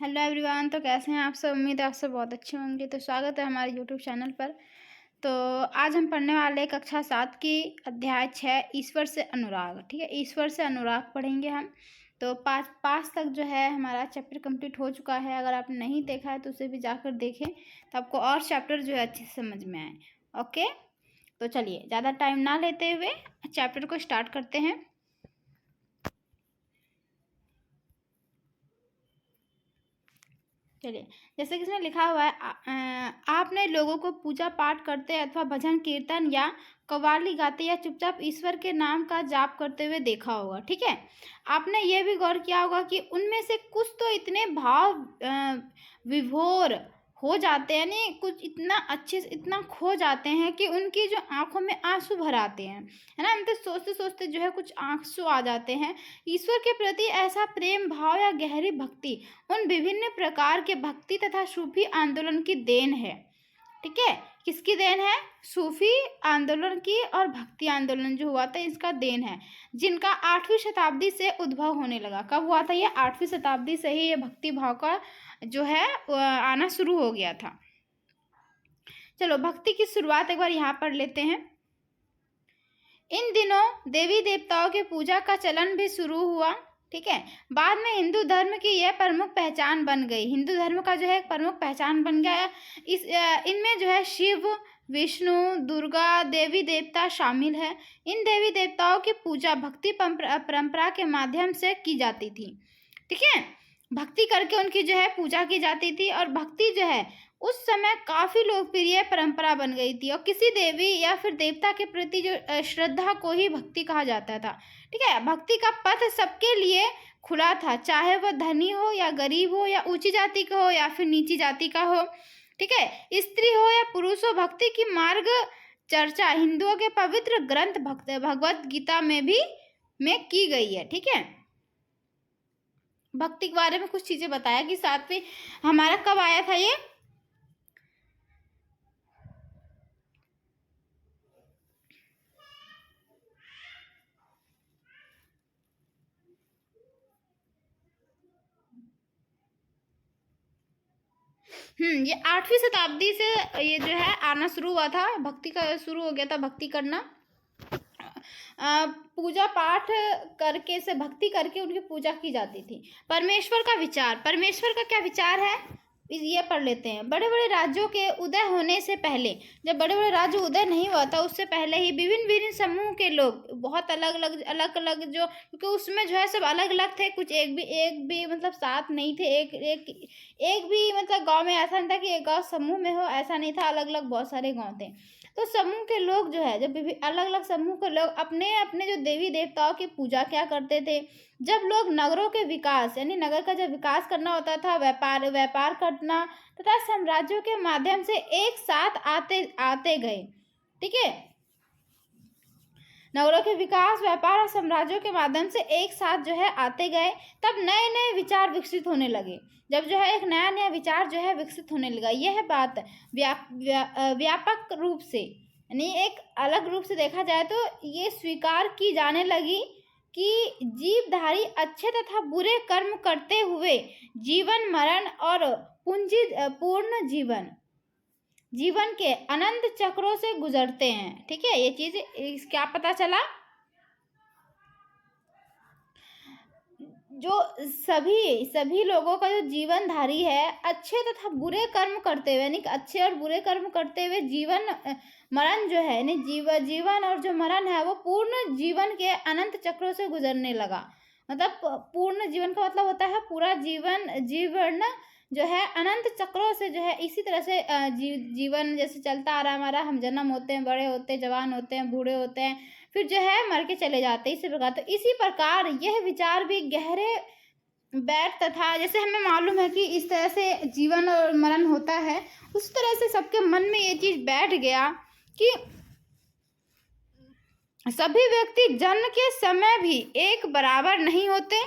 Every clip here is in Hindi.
Hello everyone. तो कैसे हैं आप सब? उम्मीद है आप सब बहुत अच्छे होंगे। तो स्वागत है हमारे यूट्यूब चैनल पर। तो आज हम पढ़ने वाले कक्षा 7 की अध्याय 6 ईश्वर से अनुराग। ठीक है, ईश्वर से अनुराग पढ़ेंगे हम। तो पाँच तक जो है हमारा चैप्टर कंप्लीट हो चुका है। अगर आपने नहीं देखा है तो उसे भी जाकर देखें, तो आपको और चैप्टर जो है अच्छे से समझ में आए। ओके, तो चलिए ज़्यादा टाइम ना लेते हुए चैप्टर को स्टार्ट करते हैं। चलिए, जैसे कि इसमें लिखा हुआ है, आपने लोगों को पूजा पाठ करते अथवा भजन कीर्तन या कव्वाली गाते या चुपचाप ईश्वर के नाम का जाप करते हुए देखा होगा। ठीक है, आपने ये भी गौर किया होगा कि उनमें से कुछ तो इतने भाव विभोर हो जाते हैं, यानी कुछ इतना अच्छे से इतना खो जाते हैं कि उनकी जो आंखों में आंसू भर आते हैं, है ना। मतलब सोचते सोचते जो है कुछ आंसू आ जाते हैं। ईश्वर के प्रति ऐसा प्रेम भाव या गहरी भक्ति उन विभिन्न प्रकार के भक्ति तथा सूफी आंदोलन की देन है। ठीक है, किसकी देन है? सूफी आंदोलन की और भक्ति आंदोलन जो हुआ था इसका देन है, जिनका 8वीं शताब्दी से उद्भव होने लगा। कब हुआ था ये? 8वीं शताब्दी से ही ये भक्ति भाव का जो है आना शुरू हो गया था। चलो, भक्ति की शुरुआत एक बार यहाँ पढ़ लेते हैं। इन दिनों देवी देवताओं की पूजा का चलन भी शुरू हुआ। ठीक है, बाद में हिंदू धर्म की यह प्रमुख पहचान बन गई। हिंदू धर्म का जो है एक प्रमुख पहचान बन गया। इनमें जो है शिव, विष्णु, दुर्गा, देवी देवता शामिल है। इन देवी देवताओं की पूजा भक्ति परंपरा के माध्यम से की जाती थी। ठीक है, भक्ति करके उनकी जो है पूजा की जाती थी, और भक्ति जो है उस समय काफ़ी लोकप्रिय परंपरा बन गई थी। और किसी देवी या फिर देवता के प्रति जो श्रद्धा को ही भक्ति कहा जाता था। ठीक है, भक्ति का पथ सबके लिए खुला था, चाहे वह धनी हो या गरीब हो, या ऊंची जाति का हो या फिर नीची जाति का हो। ठीक है, स्त्री हो या पुरुष हो। भक्ति की मार्ग चर्चा हिंदुओं के पवित्र ग्रंथ भगवत गीता में की गई है। ठीक है, भक्ति के बारे में कुछ चीजें बताया कि साथ में हमारा कब आया था ये? ये 8वीं शताब्दी से ये जो है आना शुरू हुआ था। भक्ति का शुरू हो गया था, भक्ति करना। पूजा पाठ करके से भक्ति करके उनकी पूजा की जाती थी। परमेश्वर का विचार, परमेश्वर का क्या विचार है ये पढ़ लेते हैं। बड़े बड़े राज्यों के उदय होने से पहले, जब बड़े बड़े राज्य उदय नहीं हुआ था उससे पहले ही विभिन्न विभिन्न समूह के लोग, बहुत अलग अलग जो, क्योंकि उसमें जो है सब अलग अलग थे। कुछ एक भी मतलब साथ नहीं थे। एक भी मतलब गांव में ऐसा नहीं था कि एक गांव समूह में हो, ऐसा नहीं था। अलग अलग बहुत सारे गांव थे। तो समूह के लोग जो है, जब अलग अलग समूह के लोग अपने अपने जो देवी देवताओं की पूजा क्या करते थे। जब लोग नगरों के विकास, यानी नगर का जब विकास करना होता था, व्यापार करना तथा साम्राज्यों के माध्यम से एक साथ आते गए। ठीक है, नगरों के विकास, व्यापार और साम्राज्यों के माध्यम से एक साथ जो है आते गए, तब नए नए विचार विकसित होने लगे। जब जो है एक नया नया विचार जो है विकसित होने लगा, यह बात व्यापक रूप से, यानी एक अलग रूप से देखा जाए तो ये स्वीकार की जाने लगी कि जीवधारी अच्छे तथा बुरे कर्म करते हुए जीवन मरण और पूर्ण जीवन के अनंत चक्रों से गुजरते हैं। ठीक है, ये चीज क्या पता चला? जो सभी लोगों का जो जीवनधारी है, अच्छे तथा बुरे कर्म करते हुए, यानी अच्छे और बुरे कर्म करते हुए जीवन मरण जो है, यानी जीवन और जो मरण है वो पूर्ण जीवन के अनंत चक्रों से गुजरने लगा। मतलब पूर्ण जीवन का मतलब होता है पूरा जीवन जो है अनंत चक्रों से जो है, इसी तरह से जीवन जैसे चलता आ रहा है हमारा। हम जन्म होते हैं, बड़े होते हैं, जवान होते हैं, बूढ़े होते हैं, फिर जो है मर के चले जाते हैं, इसी प्रकार। तो इसी प्रकार यह विचार भी गहरे बैठ तथा, जैसे हमें मालूम है कि इस तरह से जीवन और मरण होता है, उस तरह से सबके मन में ये चीज बैठ गया कि सभी व्यक्ति जन्म के समय भी एक बराबर नहीं होते।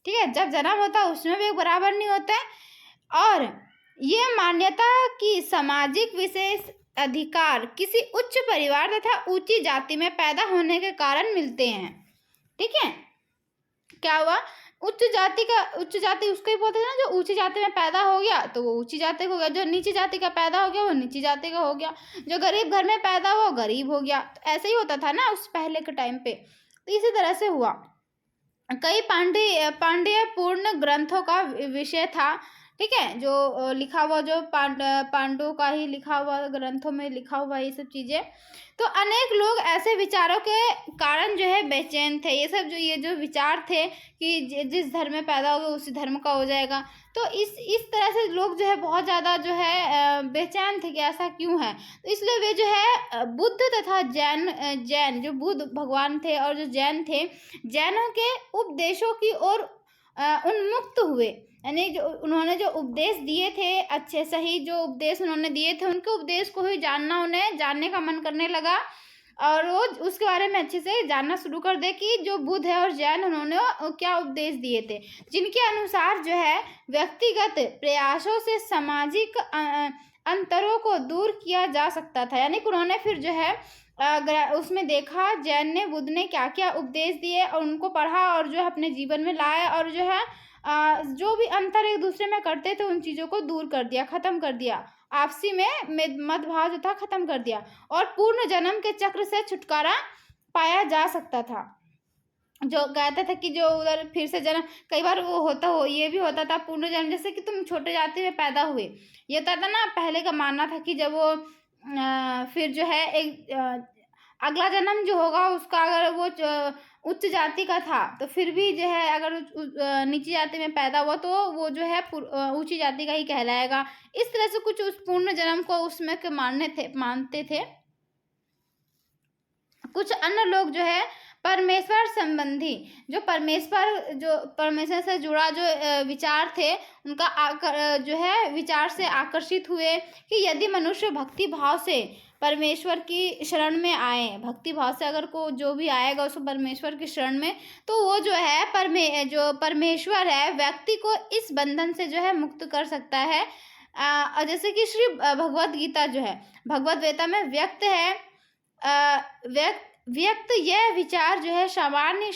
ठीक है, जब जन्म होता है उसमें भी एक बराबर नहीं होता है। और ये मान्यता कि सामाजिक विशेष अधिकार किसी उच्च परिवार तथा ऊंची जाति में पैदा होने के कारण मिलते हैं। ठीक है, क्या हुआ? उच्च जाति उसको ही बोलते थे ना, जो ऊंची जाति में पैदा हो गया तो वो ऊंची जाति का हो गया, जो नीची जाति का पैदा हो गया वो नीची जाति का हो गया, जो गरीब घर में पैदा हुआ गरीब हो गया। तो ऐसे ही होता था ना उस पहले के टाइम पे। तो इसी तरह से हुआ। कई पांड्य पूर्ण ग्रंथों का विषय था, ठीक है, जो लिखा हुआ, जो पांडवों का ही लिखा हुआ ग्रंथों में लिखा हुआ ये सब चीजें। तो अनेक लोग ऐसे विचारों के कारण जो है बेचैन थे। ये जो विचार थे कि जिस धर्म में पैदा होगा उसी धर्म का हो जाएगा, तो इस तरह से लोग जो है बहुत ज़्यादा जो है बेचैन थे कि ऐसा क्यों है। तो इसलिए वे जो है बुद्ध तथा जैन जो बुद्ध भगवान थे और जो जैन थे, जैनों के उपदेशों की ओर उन्मुक्त हुए। यानी जो उन्होंने जो उपदेश दिए थे, अच्छे सही जो उपदेश उन्होंने दिए थे, उनके उपदेश को ही उन्हें जानने का मन करने लगा और वो उसके बारे में अच्छे से जानना शुरू कर दे कि जो बुद्ध है और जैन उन्होंने क्या उपदेश दिए थे, जिनके अनुसार जो है व्यक्तिगत प्रयासों से सामाजिक अंतरों को दूर किया जा सकता था। यानी कि उन्होंने फिर जो है उसमें देखा जैन ने बुद्ध ने क्या क्या उपदेश दिए और उनको पढ़ा और जो है अपने जीवन में लाया और जो है जो भी अंतर एक दूसरे में करते थे उन चीज़ों को दूर कर दिया, खत्म कर दिया, आपसी में मतभाव जो था खत्म कर दिया और पूर्ण जन्म के चक्र से छुटकारा पाया जा सकता था। जो कहते थे कि जो उधर फिर से जन्म, कई बार वो ये भी होता था पूर्ण जन्म, जैसे कि तुम छोटे जाति में पैदा हुए, ये होता था ना पहले का मानना था कि जब वो फिर जो है एक अगला जन्म जो होगा उसका अगर वो उच्च जाति का था तो फिर भी जो है अगर नीची जाति में पैदा हुआ तो वो जो है ऊंची जाति का ही कहलाएगा। इस तरह से कुछ उस पूर्ण जन्म को उसमें मानते थे। कुछ अन्य लोग जो है परमेश्वर संबंधी जो परमेश्वर से जुड़ा जो विचार थे उनका जो है विचार से आकर्षित हुए कि यदि मनुष्य भक्ति भाव से परमेश्वर की शरण में आए, भक्ति भाव से अगर को जो भी आएगा उसको परमेश्वर की शरण में, तो वो जो है जो परमेश्वर है व्यक्ति को इस बंधन से जो है मुक्त कर सकता है। जैसे कि श्री भगवत गीता जो है भगवत गीता में व्यक्त है, व्यक्त यह विचार जो है सामान्य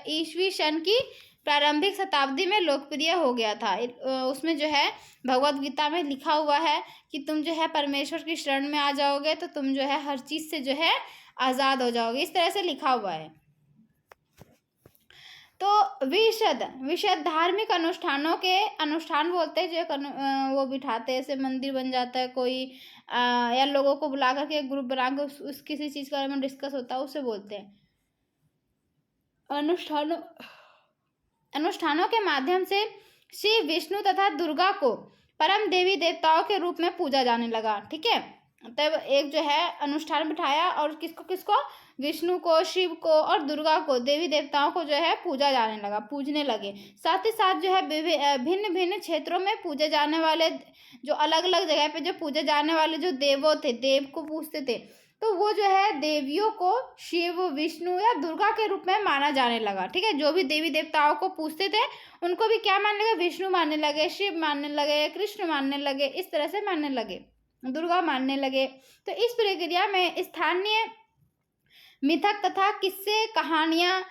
ईस्वी सन की प्रारंभिक शताब्दी में लोकप्रिय हो गया था। उसमें जो है भगवत गीता में लिखा हुआ है कि तुम जो है परमेश्वर की शरण में आ जाओगे तो तुम जो है हर चीज से जो है आज़ाद हो जाओगे, इस तरह से लिखा हुआ है। तो विशद धार्मिक अनुष्ठान बोलते हैं जो वो बिठाते हैं, जैसे मंदिर बन जाता है कोई या लोगों को बुला करके ग्रुप बना कर उस किसी चीज़ के बारे में डिस्कस होता है, उसे बोलते हैं अनुष्ठानों के माध्यम से श्री विष्णु तथा दुर्गा को परम देवी देवताओं के रूप में पूजा जाने लगा। ठीक है, तब एक जो है अनुष्ठान बिठाया और किसको विष्णु को, शिव को और दुर्गा को, देवी देवताओं को जो है पूजने लगे। साथ ही साथ जो है भिन्न भिन्न क्षेत्रों में पूजे जाने वाले जो अलग अलग जगह पे जो पूजे जाने वाले जो देव को पूजते थे, तो वो जो है देवियों को शिव, विष्णु या दुर्गा के रूप में माना जाने लगा। ठीक है, जो भी देवी देवताओं को पूजते थे उनको भी क्या मानने लगे, विष्णु मानने लगे, शिव मानने लगे, कृष्ण मानने लगे, इस तरह से मानने लगे, दुर्गा मानने लगे। तो इस प्रक्रिया में स्थानीय मिथक तथा किस्से कहानियां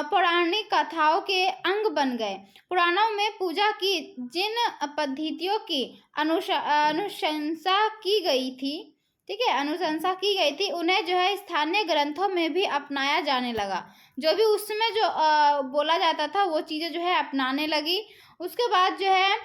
पौराणिक कथाओं के अंग बन गए। पुराणों में पूजा की जिन पद्धतियों की अनुशंसा की गई थी, ठीक है, अनुशंसा की गई थी, उन्हें जो है स्थानीय ग्रंथों में भी अपनाया जाने लगा। जो भी उस समय जो बोला जाता था वो चीज़ें जो है अपनाने लगी। उसके बाद जो है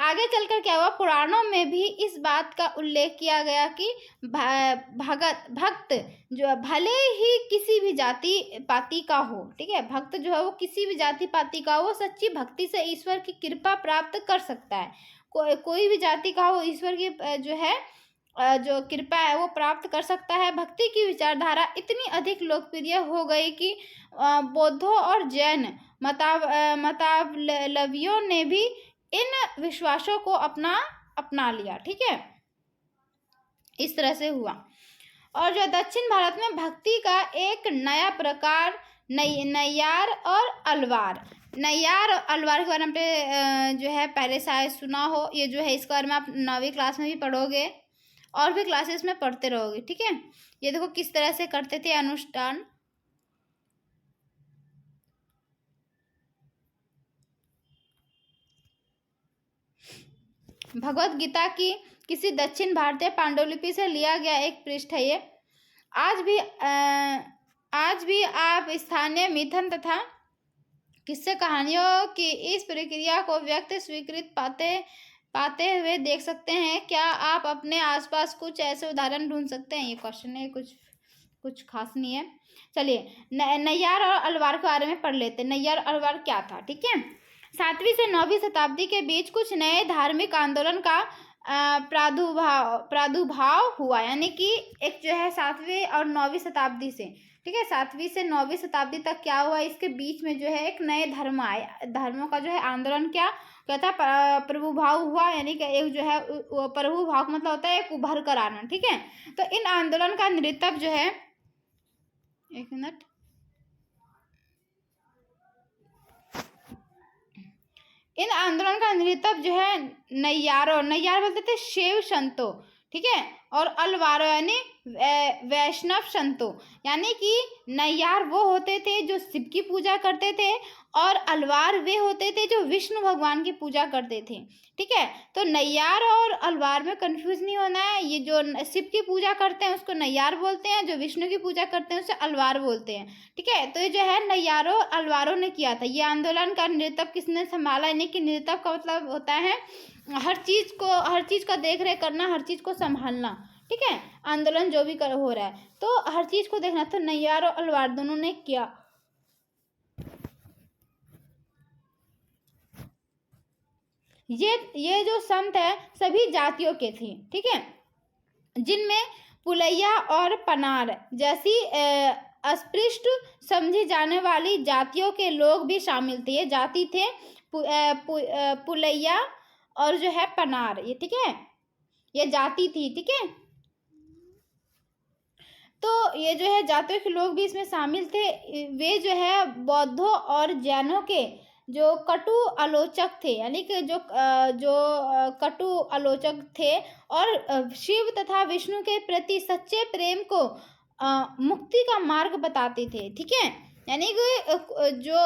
आगे चलकर क्या हुआ, पुराणों में भी इस बात का उल्लेख किया गया कि भक्त जो भले ही किसी भी जाति पाति का हो, ठीक है, भक्त जो है वो किसी भी जाति पाति का हो, सच्ची भक्ति से ईश्वर की कृपा प्राप्त कर सकता है। कोई भी जाति का हो, ईश्वर की जो है जो कृपा है वो प्राप्त कर सकता है। भक्ति की विचारधारा इतनी अधिक लोकप्रिय हो गई कि बौद्धों और जैन मतावलंबियों ने भी इन विश्वासों को अपना लिया। ठीक है, इस तरह से हुआ। और जो दक्षिण भारत में भक्ति का एक नया प्रकार नैयार और अलवार के बारे में जो है पहले शायद सुना हो। ये जो है इसके बारे में आप 9वीं क्लास में भी पढ़ोगे और भी क्लासेस में पढ़ते रहोगे। ठीक है, ये देखो किस तरह से करते थे अनुष्ठान। भगवत गीता की किसी दक्षिण भारतीय पांडुलिपि से लिया गया एक पृष्ठ है ये। आज भी आप स्थानीय मिथन तथा किस्से कहानियों की इस प्रक्रिया को व्यक्त स्वीकृत पाते हुए देख सकते हैं। क्या आप अपने आसपास कुछ ऐसे उदाहरण ढूंढ सकते हैं? ये क्वेश्चन है, कुछ खास नहीं है। चलिए नैयार और अलवार के बारे में पढ़ लेते हैं। नैयार और अलवार क्या था, ठीक है। 7वीं से 9वीं शताब्दी के बीच कुछ नए धार्मिक आंदोलन का प्रादुर्भाव हुआ, यानी कि एक जो है 7वीं और 9वीं शताब्दी से, ठीक है, 7वीं से 9वीं शताब्दी तक क्या हुआ, इसके बीच में जो है एक नए धर्म आए, धर्मों का जो है आंदोलन क्या था, प्रभुभाव हुआ, यानी कि एक जो है प्रभुभाव मतलब होता है एक उभर कर आना, ठीक है। तो इन आंदोलन का नेतृत्व जो है, एक मिनट, इन आंदोलन का नेतृत्व जो है नैयार बोलते थे शैव संतों, ठीक है, और अलवारो यानी वैष्णव संतों, यानी कि नैयार वो होते थे जो शिव की पूजा करते थे और अलवार वे होते थे जो विष्णु भगवान की पूजा करते थे, ठीक है। तो नैयार और अलवार में कंफ्यूज नहीं होना है। ये जो शिव की पूजा करते हैं उसको नैयार बोलते हैं, जो विष्णु की पूजा करते हैं उसे अलवार बोलते हैं, ठीक है। तो ये जो है नैयारों अलवारों ने किया था। ये आंदोलन का नेतृत्व किसने संभाला, यानी कि नेतृत्व का मतलब होता है हर चीज का देख रेख करना, हर चीज को संभालना, ठीक है। आंदोलन जो भी हो रहा है तो हर चीज को देखना, तो नैयार और अलवार दोनों ने किया। ये जो संत है सभी जातियों के थे, ठीक है, जिनमें पुलैया और पनार जैसी अस्पृष्ट समझी जाने वाली जातियों के लोग भी शामिल थे। ये जाति थे पुलैया और जो है पनार, ये ठीक है, ये जाति थी, ठीक है। तो ये जो है जातियों के लोग भी इसमें शामिल थे। वे जो है बौद्धों और जैनों के जो कटु आलोचक थे, यानी कि जो कटु आलोचक थे और शिव तथा विष्णु के प्रति सच्चे प्रेम को मुक्ति का मार्ग बताते थे, ठीक है। यानी कि जो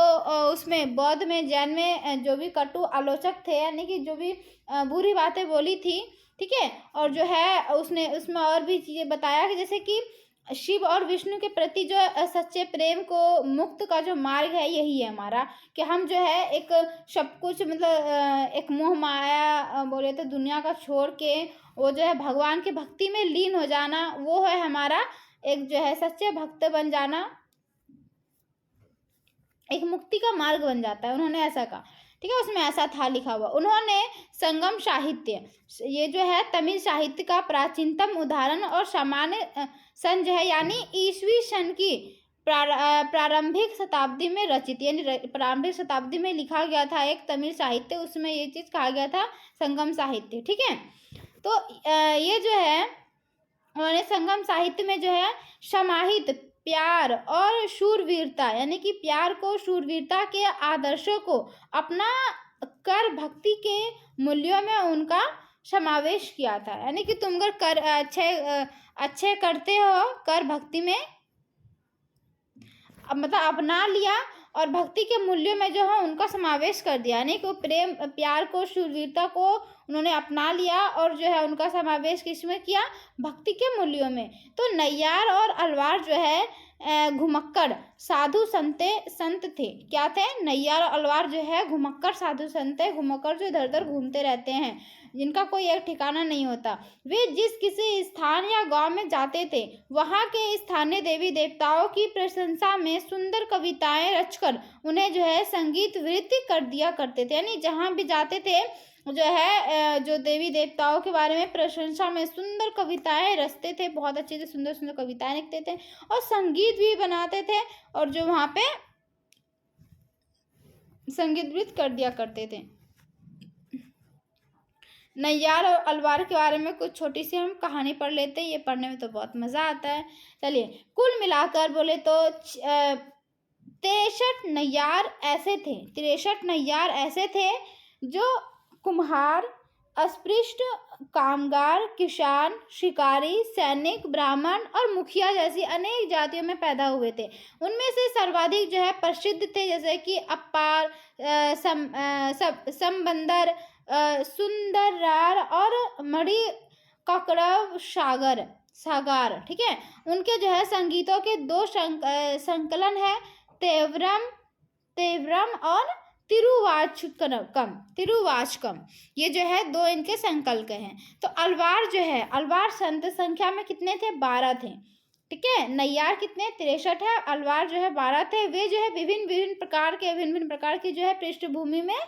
उसमें बौद्ध में जैन में जो भी कटु आलोचक थे, यानी कि जो भी बुरी बातें बोली थी, ठीक है, और जो है उसमें और भी चीज़ें बताया कि जैसे कि शिव और विष्णु के प्रति जो सच्चे प्रेम को मुक्त का जो मार्ग है यही है हमारा, कि हम जो है एक सब कुछ मतलब एक मोह माया बोले तो दुनिया का छोड़ के वो जो है भगवान की भक्ति में लीन हो जाना, वो है हमारा एक जो है सच्चे भक्त बन जाना, एक मुक्ति का मार्ग बन जाता है। उन्होंने ऐसा कहा, ठीक है, उसमें ऐसा था लिखा हुआ। उन्होंने संगम साहित्य, ये जो है तमिल साहित्य का प्राचीनतम उदाहरण और सामान्य सन जो है, यानी ईसवी सन की प्रारंभिक शताब्दी में रचित, यानी प्रारंभिक शताब्दी में लिखा गया था एक तमिल साहित्य, उसमें ये चीज़ कहा गया था संगम साहित्य, ठीक है। तो ये जो है उन्होंने संगम साहित्य में जो है समाहित प्यार और शूरवीरता, यानी कि प्यार को शूरवीरता के आदर्शों को अपना कर भक्ति के मूल्यों में उनका समावेश किया था। यानी कि तुम अगर कर अच्छे करते हो, कर भक्ति में मतलब अपना लिया और भक्ति के मूल्यों में जो है उनका समावेश कर दिया, यानी कि प्रेम प्यार को शूरवीरता को उन्होंने अपना लिया और जो है उनका समावेश किसमें किया, भक्ति के मूल्यों में। तो नैयार और अलवार जो है घुमक्कड़ साधु संत थे। क्या थे? नैयार और अलवार जो है घुमक्कड़ साधु संत है, घुमक्कड़ जो इधर उधर घूमते रहते हैं, जिनका कोई एक ठिकाना नहीं होता। वे जिस किसी स्थान या गांव में जाते थे वहां के स्थानीय देवी देवताओं की प्रशंसा में सुंदर कविताएं रचकर उन्हें जो है संगीत वृत्ति कर दिया करते थे। यानी जहां भी जाते थे जो है जो देवी देवताओं के बारे में प्रशंसा में सुंदर कविताएं रचते थे, बहुत अच्छे से सुंदर सुंदर कविताएं लिखते थे और संगीत भी बनाते थे और जो वहां पे संगीत वृत्ति कर दिया करते थे। नैयार और अलवार के बारे में कुछ छोटी सी हम कहानी पढ़ लेते हैं, ये पढ़ने में तो बहुत मज़ा आता है। चलिए, कुल मिलाकर बोले तो 63 नैयार ऐसे थे जो कुम्हार, अस्पृश्य, कामगार, किसान, शिकारी, सैनिक, ब्राह्मण और मुखिया जैसी अनेक जातियों में पैदा हुए थे। उनमें से सर्वाधिक जो है प्रसिद्ध थे जैसे कि अप्पार, समबंदर, सुंदरार और मणि ककड़व सागार, ठीक है। उनके जो है संगीतों के दो संकलन है, तेवरम और तिरुवाचकम। ये जो है दो इनके संकल्प हैं। तो अलवार जो है, अलवार संत संख्या में कितने थे? 12 थे, ठीक है। नैयार कितने? 63 है। अलवार जो है 12 थे। वे जो है विभिन्न प्रकार की जो है पृष्ठभूमि में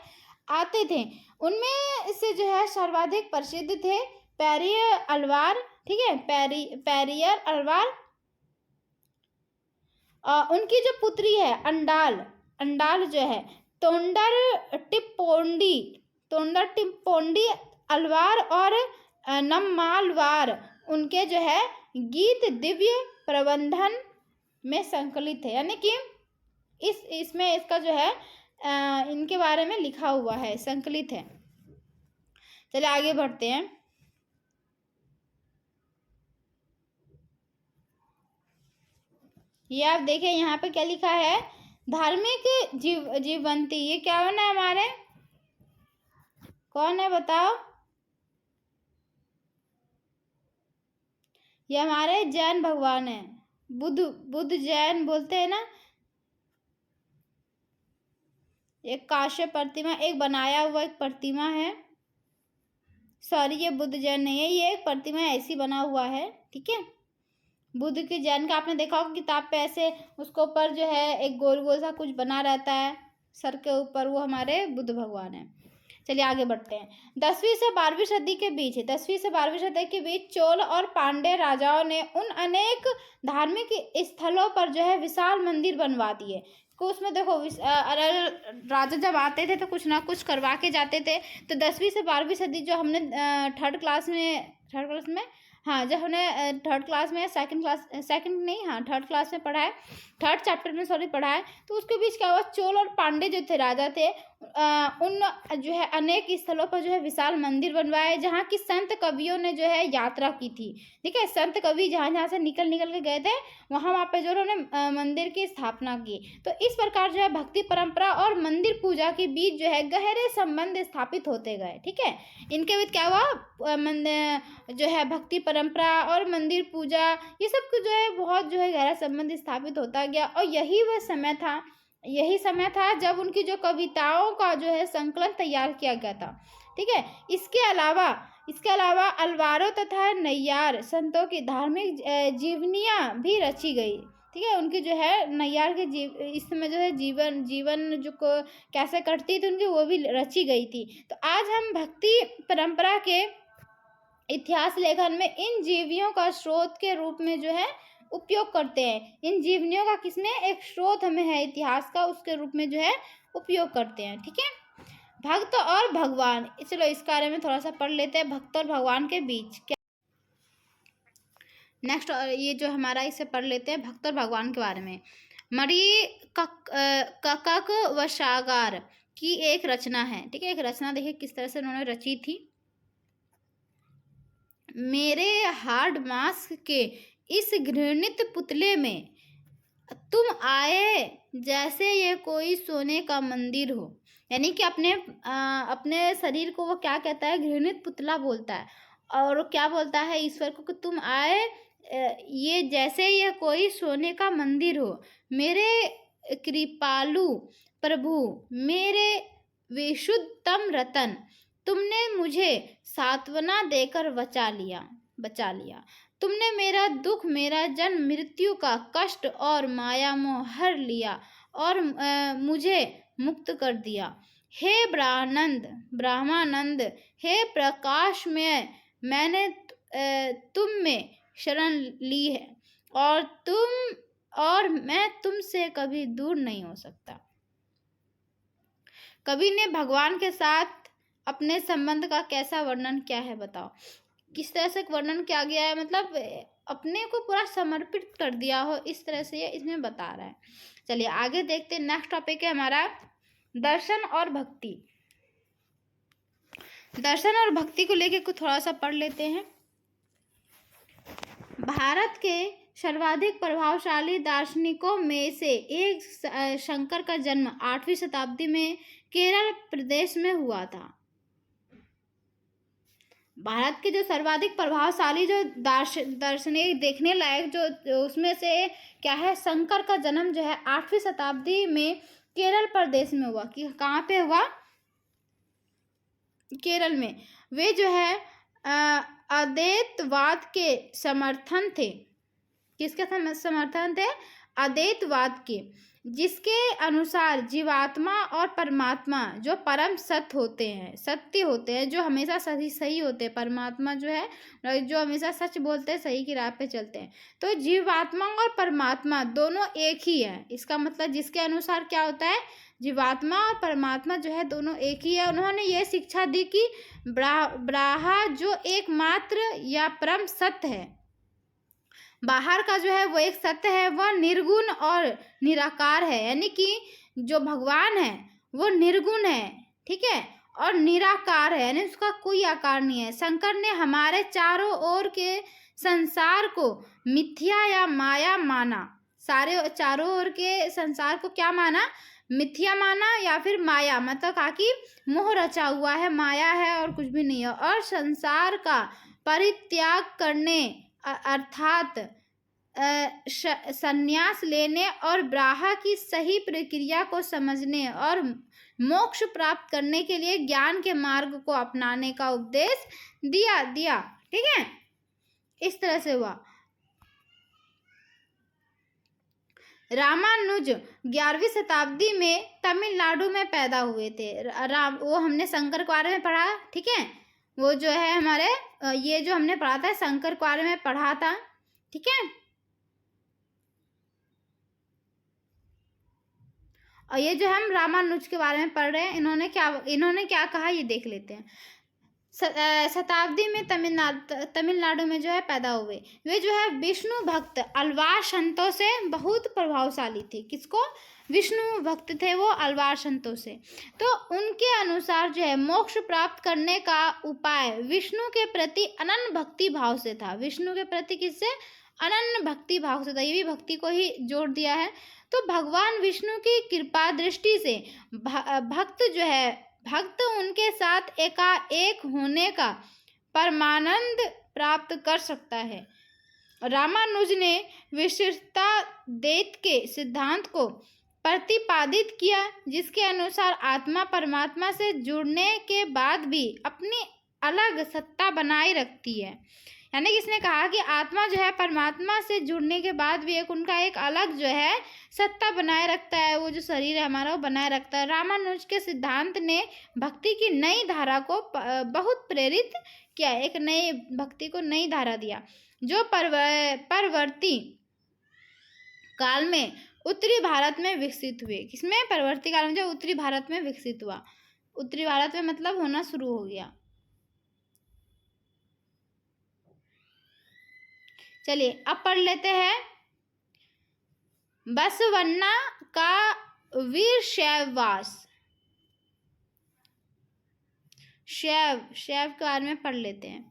आते थे। उनमें से जो है सर्वाधिक प्रसिद्ध थे पेरियर अलवार, ठीक है, पेरियर अलवार। उनकी जो पुत्री है अंडाल जो है तोंडर टिप्पोंडी अलवार और नम्मालवार, उनके जो है गीत दिव्य प्रबंधन में संकलित है। यानी कि इसमें इसका जो है इनके बारे में लिखा हुआ है, संकलित है। चलिए आगे बढ़ते हैं। ये आप देखें यहाँ पे क्या लिखा है, धार्मिक जीवंती। ये क्या होना है हमारे, कौन है बताओ? ये हमारे जैन भगवान है, बुद्ध जैन बोलते हैं ना। एक काश्य प्रतिमा, एक बनाया हुआ एक प्रतिमा है। सॉरी, ये बुद्ध जैन नहीं है, ये एक प्रतिमा ऐसी बना हुआ है, ठीक है। बुद्ध के जैन का आपने देखा होगा किताब पे, ऐसे उसके ऊपर जो है एक गोल गोल सा कुछ बना रहता है सर के ऊपर, वो हमारे बुद्ध भगवान है। चलिए आगे बढ़ते हैं। 10वीं से 12वीं सदी के बीच 10वीं से 12वीं सदी के बीच चोल और पांड्य राजाओं ने उन अनेक धार्मिक स्थलों पर जो है विशाल मंदिर बनवा दिए। को उसमें देखो राजा जब आते थे तो कुछ ना कुछ करवा के जाते थे। तो 10वीं से 12वीं सदी जो हमने थर्ड क्लास में हाँ, जब हमने थर्ड क्लास में थर्ड क्लास में पढ़ा है, थर्ड चैप्टर में सॉरी पढ़ा है। तो उसके बीच क्या हुआ, चोल और पांडे जो थे राजा थे, उन जो है अनेक स्थलों पर जो है विशाल मंदिर बनवाए, जहाँ की संत कवियों ने जो है यात्रा की थी, ठीक है। संत कवि जहाँ से निकल के गए थे, वहाँ पे जो उन्होंने मंदिर की स्थापना की। तो इस प्रकार जो है भक्ति परंपरा और मंदिर पूजा के बीच जो है गहरे संबंध स्थापित होते गए, ठीक है। इनके बीच क्या हुआ, जो है भक्ति परंपरा और मंदिर पूजा, ये सब कुछ जो है बहुत जो है गहरा संबंध स्थापित होता गया। और यही समय था जब उनकी जो कविताओं का जो है संकलन तैयार किया गया था, ठीक है। इसके अलावा अलवारों तथा नैयार संतों की धार्मिक जीवनियाँ भी रची गई, ठीक है। उनकी जो है नैयार के इस समय जो है जीवन जो को कैसे कटती थी उनकी, वो भी रची गई थी। तो आज हम भक्ति परंपरा के इतिहास लेखन में इन जीवनियों का स्रोत के रूप में जो है उपयोग करते हैं। इन जीवनियों का किसमें एक स्रोत हमें है इतिहास का, उसके रूप में जो है उपयोग करते हैं, ठीक है। भक्त और भगवान, चलो इस बारे में थोड़ा सा पढ़ लेते हैं। भक्त और भगवान के बीच क्या, नेक्स्ट ये जो हमारा इसे पढ़ लेते हैं भक्त और भगवान के बारे में। मणि ककक वशागार की एक रचना है, ठीक है। एक रचना देखिए किस तरह से उन्होंने रची थी। मेरे हार्ड मास्क के इस घृणित पुतले में तुम आए जैसे ये कोई सोने का मंदिर हो। यानी कि अपने शरीर को वो क्या कहता है, घृणित पुतला बोलता है। और क्या बोलता है ईश्वर को कि तुम आए ये जैसे ये कोई सोने का मंदिर हो। मेरे कृपालु प्रभु, मेरे विशुद्धतम रतन, तुमने मुझे सांत्वना देकर बचा लिया। तुमने मेरा दुख, मेरा जन्म मृत्यु का कष्ट और माया मोह हर लिया और मुझे मुक्त कर दिया। हे ब्रह्मानंद, हे प्रकाश में मैंने तुम में शरण ली है और मैं तुमसे कभी दूर नहीं हो सकता। कवि ने भगवान के साथ अपने संबंध का कैसा वर्णन किया है बताओ, किस तरह से वर्णन किया गया है, मतलब अपने को पूरा समर्पित कर दिया हो, इस तरह से ये इसमें बता रहा है। चलिए आगे देखते हैं। नेक्स्ट टॉपिक है हमारा दर्शन और भक्ति। दर्शन और भक्ति को लेके कुछ थोड़ा सा पढ़ लेते हैं। भारत के सर्वाधिक प्रभावशाली दार्शनिकों में से एक शंकर का जन्म 8वीं शताब्दी में केरल प्रदेश में हुआ था। भारत के जो सर्वाधिक प्रभावशाली जो दार्शनिक देखने लायक जो उसमें से क्या है, शंकर का जन्म जो है 8वीं शताब्दी में केरल प्रदेश में हुआ। कि कहाँ पे हुआ? केरल में। वे जो है अद्वैतवाद के समर्थन थे। किसके समर्थन थे? अद्वैतवाद के, जिसके अनुसार जीवात्मा और परमात्मा जो परम सत्य होते हैं, जो हमेशा सही होते हैं। परमात्मा जो है जो हमेशा सच बोलते हैं, सही की राह पे चलते हैं। तो जीवात्मा और परमात्मा दोनों एक ही है। इसका मतलब जिसके अनुसार क्या होता है, जीवात्मा और परमात्मा जो है दोनों एक ही है। उन्होंने ये शिक्षा दी कि ब्रह्मा जो एकमात्र या परम सत्य है, बाहर का जो है वो एक सत्य है, वह निर्गुण और निराकार है। यानी कि जो भगवान है वो निर्गुण है, ठीक है, और निराकार है, यानी उसका कोई आकार नहीं है। शंकर ने हमारे चारों ओर के संसार को मिथ्या या माया माना। चारों ओर के संसार को क्या माना? मिथ्या माना या फिर माया, मतलब कहा कि मोह रचा हुआ है, माया है और कुछ भी नहीं है। और संसार का परित्याग करने अर्थात संन्यास लेने और ब्रह्मा की सही प्रक्रिया को समझने और मोक्ष प्राप्त करने के लिए ज्ञान के मार्ग को अपनाने का उपदेश दिया। ठीक है, इस तरह से हुआ। रामानुज 11वीं शताब्दी में तमिलनाडु में पैदा हुए थे। वो हमने शंकर के बारे में पढ़ा, ठीक है, वो जो है हमारे ये जो हमने पढ़ा था शंकर के बारे में पढ़ा था, ठीक है। और ये जो हम रामानुज के बारे में पढ़ रहे हैं, इन्होंने क्या कहा ये देख लेते हैं। शताब्दी में तमिलनाडु में जो है पैदा हुए। वे जो है विष्णु भक्त अल्वार संतों से बहुत प्रभावशाली थे। किसको? विष्णु भक्त थे वो अल्वार संतों से। तो उनके अनुसार जो है मोक्ष प्राप्त करने का उपाय विष्णु के प्रति अनन्य भक्ति भाव से था। विष्णु के प्रति किससे? अनन्य भक्ति भाव से था। ये भी भक्ति को ही जोड़ दिया है। तो भगवान विष्णु की कृपा दृष्टि से भक्त उनके साथ एकाएक होने का परमानंद प्राप्त कर सकता है। रामानुज ने विशिष्टाद्वैत के सिद्धांत को प्रतिपादित किया, जिसके अनुसार आत्मा परमात्मा से जुड़ने के बाद भी अपनी अलग सत्ता बनाए रखती है। यानी किसने कहा कि आत्मा जो है परमात्मा से जुड़ने के बाद भी उनका एक अलग जो है सत्ता बनाए रखता है। वो जो शरीर है हमारा वो बनाए रखता है। रामानुज के सिद्धांत ने भक्ति की नई धारा को बहुत प्रेरित किया, एक नई भक्ति को नई धारा दिया, जो परवर्ती काल में उत्तरी भारत में विकसित हुए। किसमें? परवर्ती काल में जो उत्तरी भारत में विकसित हुआ। उत्तरी भारत में मतलब होना शुरू हो गया। चलिए अब पढ़ लेते हैं बसवन्ना का वीरशैववास। शैव के बारे में पढ़ लेते हैं।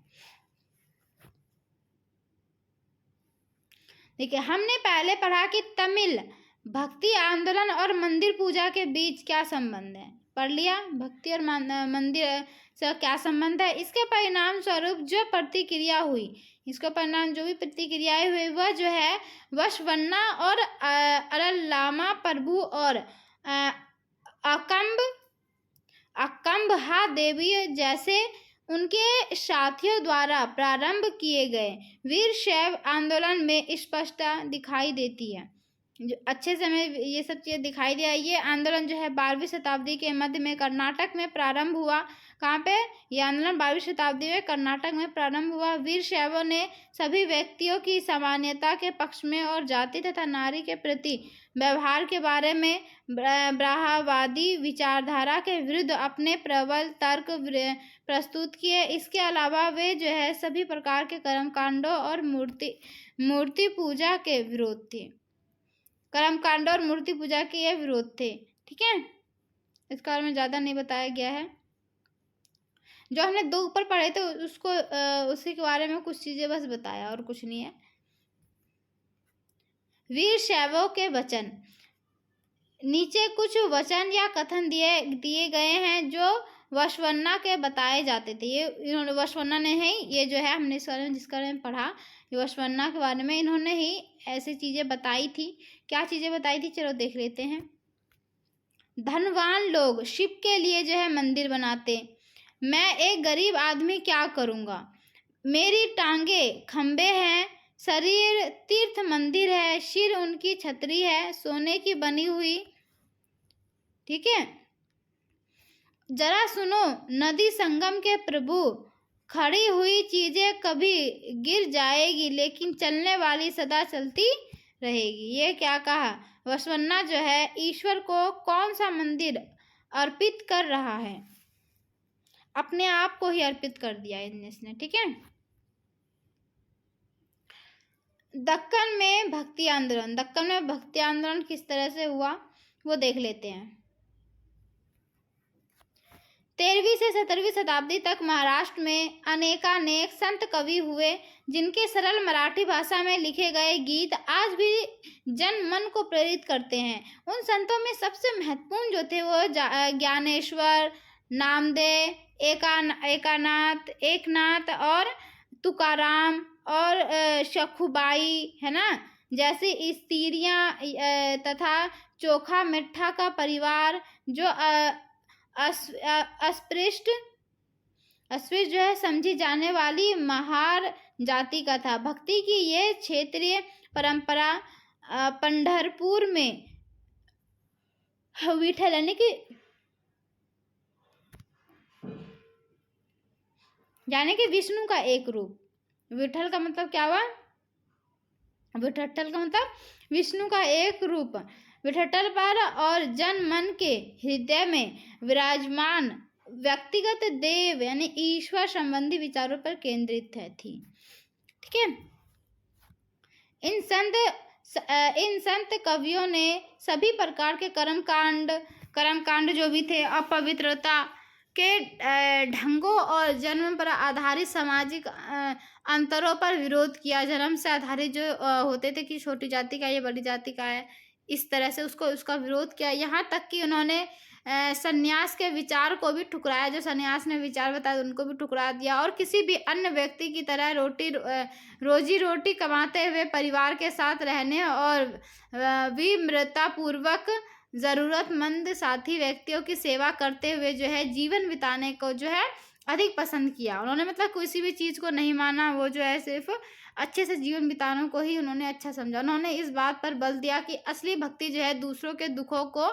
देखिए, हमने पहले पढ़ा कि तमिल भक्ति आंदोलन और मंदिर पूजा के बीच क्या संबंध है। पढ़ लिया, भक्ति और मंदिर से क्या संबंध है। इसके परिणाम स्वरूप जो प्रतिक्रिया हुई, इसका परिणाम जो भी प्रतिक्रियाएं हुई वह जो है बसवन्ना और अल्लामा प्रभु और अकम्बहा देवी जैसे उनके साथियों द्वारा प्रारंभ किए गए वीरशैव आंदोलन में स्पष्टता दिखाई देती है। जो अच्छे से हमें ये सब चीज़ें दिखाई दिया। ये आंदोलन जो है 12वीं शताब्दी के मध्य में कर्नाटक में प्रारंभ हुआ। कहाँ पे? ये आंदोलन 12वीं शताब्दी में कर्नाटक में प्रारंभ हुआ। वीरशैवों ने सभी व्यक्तियों की समानता के पक्ष में और जाति तथा नारी के प्रति व्यवहार के बारे में ब्रह्मवादी विचारधारा के विरुद्ध अपने प्रबल तर्क प्रस्तुत किए। इसके अलावा वे जो है सभी प्रकार के कर्मकांडों और मूर्ति पूजा के विरोध थे। कर्मकांड और मूर्ति पूजा के ये विरोध थे। ठीक है, इसके बारे में ज़्यादा नहीं बताया गया है। जो हमने 2 ऊपर पढ़े थे उसी के बारे में कुछ चीज़ें बस बताया और कुछ नहीं है। वीरशैवों के वचन। नीचे कुछ वचन या कथन दिए गए हैं जो वसवन्ना के बताए जाते थे। ये इन्होंने वसवन्ना ने ही ये जो है हमने इस बारे में जिसके बारे में पढ़ा, ये वसवन्ना के बारे में इन्होंने ही ऐसी चीज़ें बताई थी। क्या चीज़ें बताई थी, चलो देख लेते हैं। धनवान लोग शिव के लिए जो है मंदिर बनाते, मैं एक गरीब आदमी क्या करूँगा। मेरी टांगे खंबे हैं, शरीर तीर्थ मंदिर है, सिर उनकी छतरी है सोने की बनी हुई। ठीक है, जरा सुनो नदी संगम के प्रभु, खड़ी हुई चीजें कभी गिर जाएगी लेकिन चलने वाली सदा चलती रहेगी। ये क्या कहा, वसवन्ना जो है ईश्वर को कौन सा मंदिर अर्पित कर रहा है, अपने आप को ही अर्पित कर दिया इसने। ठीक है, दक्कन में भक्ति आंदोलन, दक्कन में भक्ति आंदोलन किस तरह से हुआ वो देख लेते हैं। 13वीं से 17वीं शताब्दी तक महाराष्ट्र में अनेकानेक संत कवि हुए, जिनके सरल मराठी भाषा में लिखे गए गीत आज भी जन मन को प्रेरित करते हैं। उन संतों में सबसे महत्वपूर्ण जो थे वो ज्ञानेश्वर, नामदेव, एकनाथ और तुकाराम और सखुबाई है ना, जैसी स्त्रियां तथा चोखा मिठा का परिवार जो अस्पृष्ट जो है समझी जाने वाली महार जाति का था। भक्ति की ये क्षेत्रीय परंपरा पंढरपुर में विठल यानी कि विष्णु का एक रूप, विठल का मतलब क्या हुआ, विठल का मतलब विष्णु का एक रूप, विठल पर और जन मन के हृदय में विराजमान व्यक्तिगत देव यानी ईश्वर संबंधी विचारों पर केंद्रित थी। ठीक है, इन संत कवियों ने सभी प्रकार के कर्मकांड जो भी थे, अपवित्रता के ढंगों और जन्म पर आधारित सामाजिक अंतरों पर विरोध किया। जन्म से आधारित जो होते थे कि छोटी जाति का ये बड़ी जाति का है, इस तरह से उसका विरोध किया। यहाँ तक कि उन्होंने सन्यास के विचार को भी ठुकराया, जो सन्यास ने विचार बताया उनको भी ठुकरा दिया, और किसी भी अन्य व्यक्ति की तरह रोजी रोटी कमाते हुए परिवार के साथ रहने और विनम्रतापूर्वक ज़रूरतमंद साथी व्यक्तियों की सेवा करते हुए जो है जीवन बिताने को जो है अधिक पसंद किया। उन्होंने मतलब किसी भी चीज़ को नहीं माना, वो जो है सिर्फ अच्छे से जीवन बिताने को ही उन्होंने अच्छा समझा। उन्होंने इस बात पर बल दिया कि असली भक्ति जो है दूसरों के दुखों को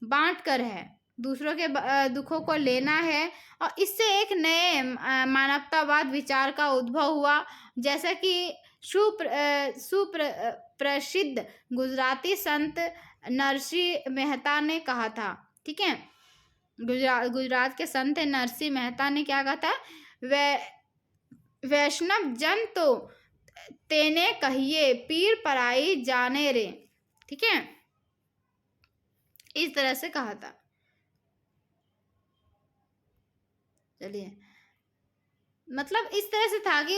बांट कर है, दूसरों के दुखों को लेना है, और इससे एक नए मानवतावाद विचार का उद्भव हुआ, जैसा कि सुप्रसिद्ध गुजराती संत नरसिंह मेहता ने कहा था। ठीक है, गुजरात के संत नरसिंह मेहता ने क्या कहा था, वैष्णव जन तो तेने कहिए पीर पराई जाने रे। ठीक है, इस तरह से कहा था। चलिए, मतलब इस तरह से था कि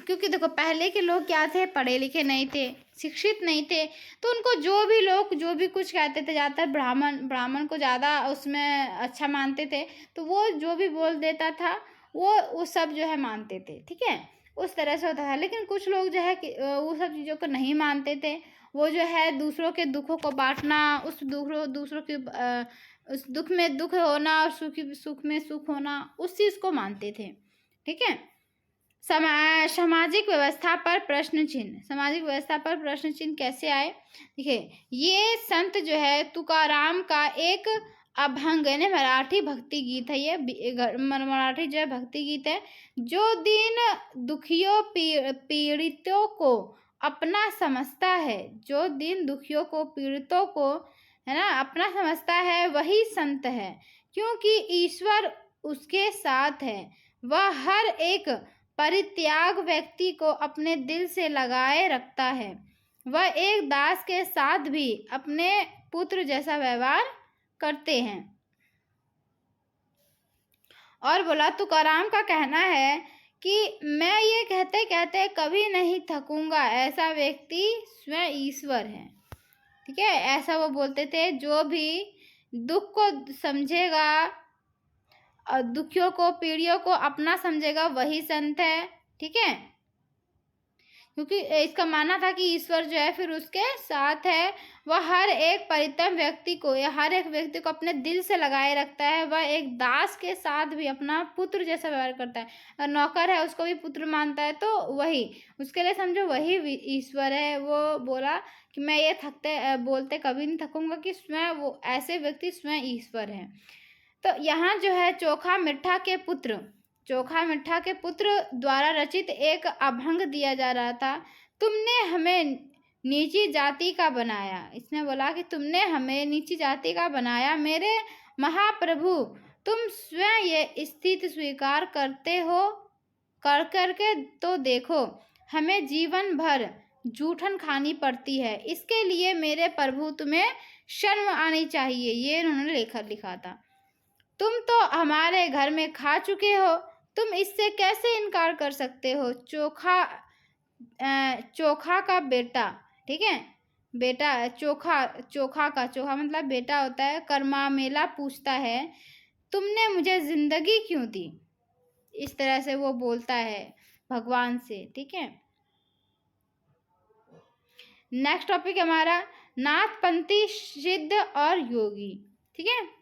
क्योंकि देखो पहले के लोग क्या थे, पढ़े लिखे नहीं थे, शिक्षित नहीं थे, तो उनको जो भी लोग जो भी कुछ कहते थे, ज़्यादातर ब्राह्मण को ज़्यादा उसमें अच्छा मानते थे, तो वो जो भी बोल देता था वो सब जो है मानते थे। ठीक है, उस तरह से होता था। लेकिन कुछ लोग जो है कि वो सब चीज़ों को नहीं मानते थे, वो जो है दूसरों के दुखों को बांटना, दूसरों के उस दुख में दुख होना और सुख में सुख होना, उस चीज़ को मानते थे। ठीक है, सामाजिक व्यवस्था पर प्रश्न चिन्ह, सामाजिक व्यवस्था पर प्रश्न चिन्ह कैसे आए, देखिए ये संत जो है तुकाराम का एक अभंग यानी मराठी भक्ति गीत है, ये मराठी जो है भक्ति गीत है। जो दिन दुखियों पीड़ितों को अपना समझता है, जो दिन दुखियों को पीड़ितों को है ना अपना समझता है, वही संत है, क्योंकि ईश्वर उसके साथ है। वह हर एक परित्याग व्यक्ति को अपने दिल से लगाए रखता है। वह एक दास के साथ भी अपने पुत्र जैसा व्यवहार करते हैं। और बोला तुकाराम का कहना है कि मैं ये कहते कहते कभी नहीं थकूंगा, ऐसा व्यक्ति स्वयं ईश्वर है। ठीक है, ऐसा वो बोलते थे। जो भी दुख को समझेगा दुखियों को, पीड़ियों को अपना समझेगा वही संत है, ठीक है। क्योंकि इसका मानना था कि ईश्वर जो है फिर उसके साथ है। वह हर एक परितम व्यक्ति को या हर एक व्यक्ति को अपने दिल से लगाए रखता है। वह एक दास के साथ भी अपना पुत्र जैसा व्यवहार करता है, और नौकर है उसको भी पुत्र मानता है, तो वही उसके लिए समझो वही ईश्वर है। वो बोला कि मैं ये बोलते कभी नहीं थकूंगा कि स्वयं वो ऐसे व्यक्ति स्वयं ईश्वर है। तो यहाँ जो है चोखा मिठा के पुत्र द्वारा रचित एक अभंग दिया जा रहा था। तुमने हमें नीची जाति का बनाया। इसने बोला कि तुमने हमें नीची जाति का बनाया मेरे महाप्रभु, तुम स्वयं ये स्थिति स्वीकार करते हो, कर करके तो देखो, हमें जीवन भर जूठन खानी पड़ती है। इसके लिए मेरे प्रभु तुम्हें शर्म आनी चाहिए। ये इन्होंने लिखा था। तुम तो हमारे घर में खा चुके हो, तुम इससे कैसे इनकार कर सकते हो। चोखा का बेटा, ठीक है, बेटा चोखा मतलब बेटा होता है। कर्मा मेला पूछता है तुमने मुझे जिंदगी क्यों दी। इस तरह से वो बोलता है भगवान से, ठीक है। नेक्स्ट टॉपिक हमारा नाथपंथी सिद्ध और योगी, ठीक है।